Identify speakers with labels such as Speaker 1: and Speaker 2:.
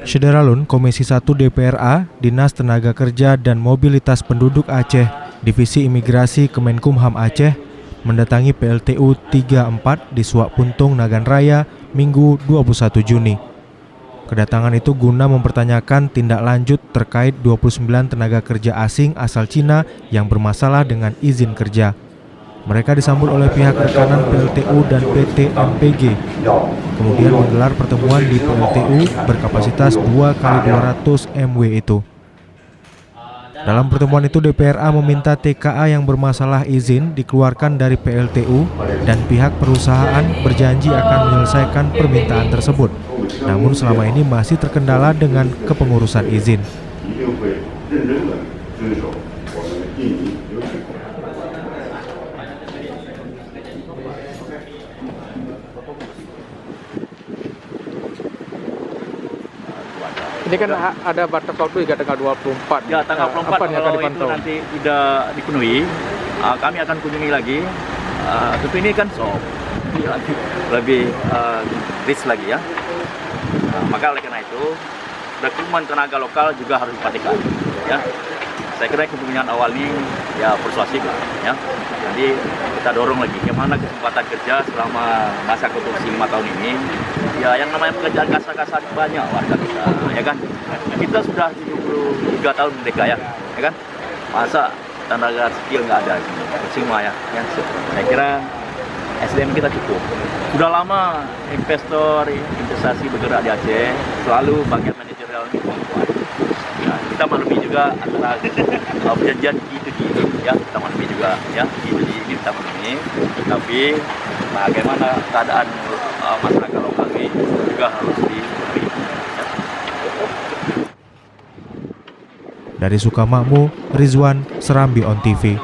Speaker 1: Syederalun, Komisi 1 DPRA, Dinas Tenaga Kerja dan Mobilitas Penduduk Aceh, Divisi Imigrasi Kemenkumham Aceh, mendatangi PLTU 34 di Suak Puntung, Nagan Raya, Minggu 21 Juni. Kedatangan itu guna mempertanyakan tindak lanjut terkait 29 tenaga kerja asing asal Cina yang bermasalah dengan izin kerja. Mereka disambut oleh pihak rekanan PLTU dan PT MPG. Kemudian menggelar pertemuan di PLTU berkapasitas 2x200 MW itu. Dalam pertemuan itu DPRA meminta TKA yang bermasalah izin dikeluarkan dari PLTU dan pihak perusahaan berjanji akan menyelesaikan permintaan tersebut. Namun selama ini masih terkendala dengan kepengurusan izin.
Speaker 2: Ini kan ada batas waktu hingga tanggal 24.
Speaker 3: Ya, tanggal 24
Speaker 2: apa yang akan
Speaker 3: kalau
Speaker 2: dipantau?
Speaker 3: itu nanti sudah dipenuhi, kami akan kunjungi lagi. Tentu ini kan lebih risk lagi ya. Maka oleh karena itu, rekrutmen tenaga lokal juga harus diperhatikan. Ya, saya kira kepemimpinan awal ini ya persuasif lah. Ya, jadi kita dorong lagi bagaimana kesempatan kerja selama masa konstruksi 5 tahun ini. Ya, yang namanya pekerjaan kasar-kasar banyak warga kita, ya kan? Kita sudah 73 tahun merdeka ya kan? Masa tenaga skill nggak ada semua ya? Saya kira SDM kita cukup. Sudah lama investor investasi bergerak di Aceh, selalu bagian manajerial ini perempuan. Ya, kita maklumi juga antara perjanjian G2G ya, kita maklumi juga ya, G2G ini kita maklumi. Tapi bagaimana keadaan masyarakat lokal ini juga harus dipenuhi. Ya.
Speaker 1: Dari Sukamakmur, Rizwan, Serambi On TV.